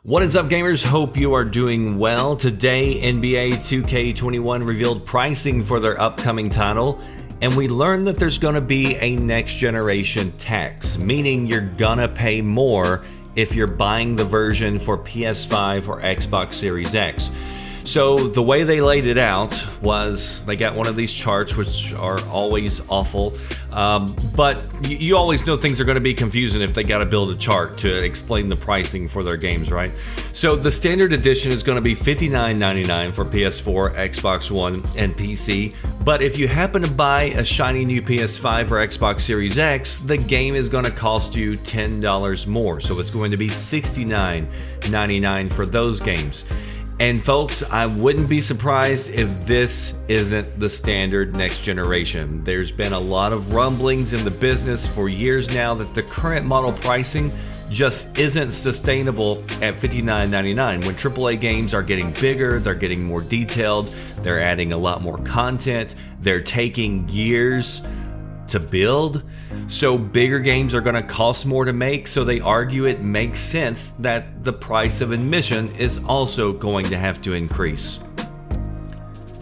What is up, gamers? Hope you are doing well. Today, NBA 2K21 revealed pricing for their upcoming title, and we learned that there's going to be a next generation tax, meaning you're gonna pay more if you're buying the version for PS5 or Xbox Series X. So the way they laid it out was they got one of these charts, which are always awful, but you always know things are going to be confusing if they got to build a chart to explain the pricing for their games, right? So the standard edition is going to be $59.99 for PS4, Xbox One, and PC, but if you happen to buy a shiny new PS5 or Xbox Series X, the game is going to cost you $10 more, so it's going to be $69.99 for those games. And folks, I wouldn't be surprised if this isn't the standard next generation. There's been a lot of rumblings in the business for years now that the current model pricing just isn't sustainable at $59.99. When AAA games are getting bigger, they're getting more detailed, they're adding a lot more content, they're taking years to build, so bigger games are going to cost more to make, so they argue it makes sense that the price of admission is also going to have to increase.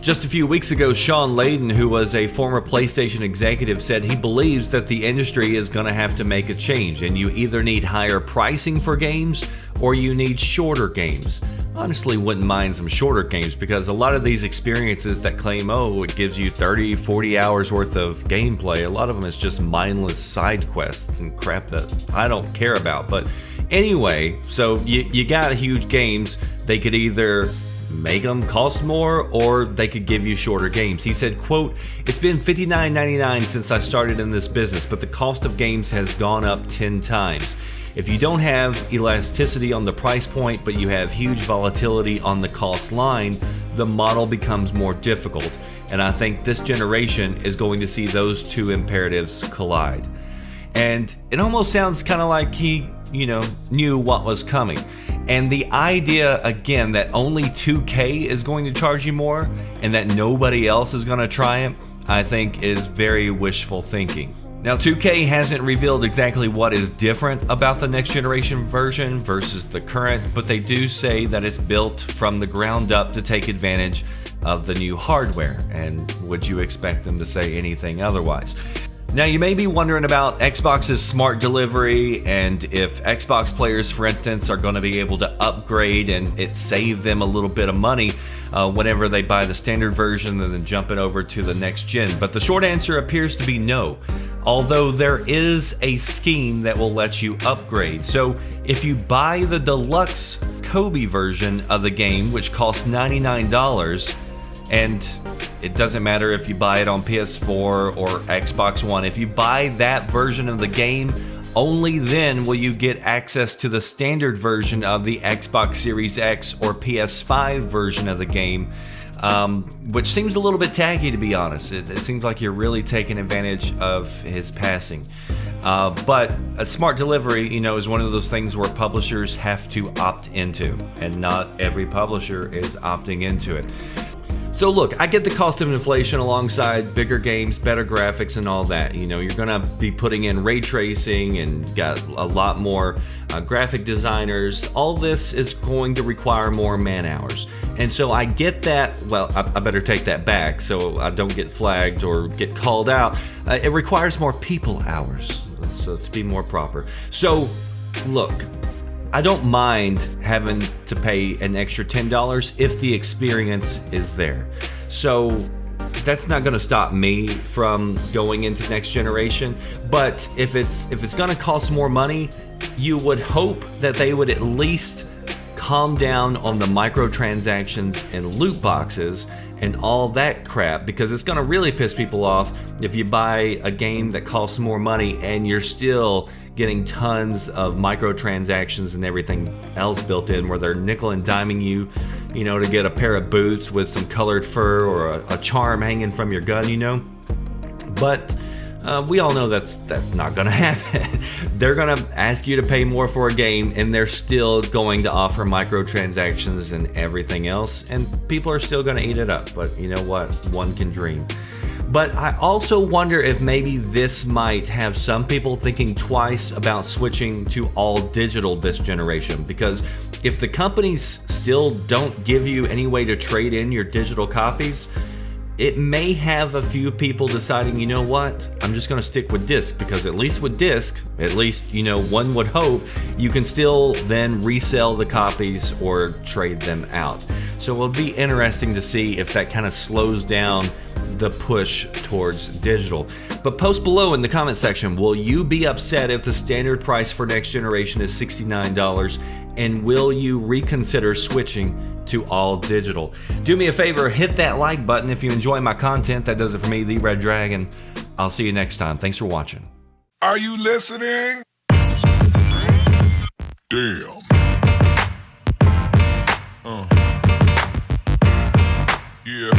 Just a few weeks ago, Sean Layden, who was a former PlayStation executive, said he believes that the industry is going to have to make a change, and you either need higher pricing for games or you need shorter games. Honestly, wouldn't mind some shorter games, because a lot of these experiences that claim, oh, it gives you 30, 40 hours worth of gameplay, a lot of them is just mindless side quests and crap that I don't care about. But anyway, so you got huge games, they could either make them cost more or they could give you shorter games. He said, quote, "It's been $59.99 since I started in this business, but the cost of games has gone up 10 times. If you don't have elasticity on the price point, but you have huge volatility on the cost line, the model becomes more difficult. And I think this generation is going to see those two imperatives collide." And it almost sounds kind of like he, knew what was coming. And the idea, again, that only 2K is going to charge you more and that nobody else is going to try it, I think is very wishful thinking. Now, 2K hasn't revealed exactly what is different about the next generation version versus the current, but they do say that it's built from the ground up to take advantage of the new hardware. And would you expect them to say anything otherwise? Now, you may be wondering about Xbox's smart delivery and if Xbox players, for instance, are going to be able to upgrade and it save them a little bit of money whenever they buy the standard version and then jump it over to the next gen. But the short answer appears to be no, although there is a scheme that will let you upgrade. So if you buy the deluxe Kobe version of the game, which costs $99, and it doesn't matter if you buy it on PS4 or Xbox One, if you buy that version of the game, only then will you get access to the standard version of the Xbox Series X or PS5 version of the game, which seems a little bit tacky, to be honest. It seems like you're really taking advantage of his passing. But a smart delivery, is one of those things where publishers have to opt into, and not every publisher is opting into it. So look, I get the cost of inflation alongside bigger games, better graphics, and all that. You're gonna be putting in ray tracing and got a lot more graphic designers. All this is going to require more man hours. And so I get that. Well, I better take that back so I don't get flagged or get called out. It requires more people hours, so to be more proper. So look, I don't mind having to pay an extra $10 if the experience is there. So that's not going to stop me from going into next generation. But if it's going to cost more money, you would hope that they would at least calm down on the microtransactions and loot boxes and all that crap, because it's going to really piss people off if you buy a game that costs more money and you're still getting tons of microtransactions and everything else built in, where they're nickel and diming you, to get a pair of boots with some colored fur or a charm hanging from your gun, But we all know that's not gonna happen. They're gonna ask you to pay more for a game, and they're still going to offer microtransactions and everything else, and people are still gonna eat it up. But you know what? One can dream. But I also wonder if maybe this might have some people thinking twice about switching to all digital this generation, because If the companies still don't give you any way to trade in your digital copies, it may have a few people deciding, you know what, I'm just going to stick with disc, because at least with disc, at least, one would hope you can still then resell the copies or trade them out. So it'll be interesting to see if that kind of slows down the push towards digital. But post below in the comment section, will you be upset if the standard price for next generation is $69? And will you reconsider switching to all digital? Do me a favor, hit that like button if you enjoy my content. That does it for me, the Red Dragon. I'll see you next time. Thanks for watching. Are you listening? Damn. Yeah.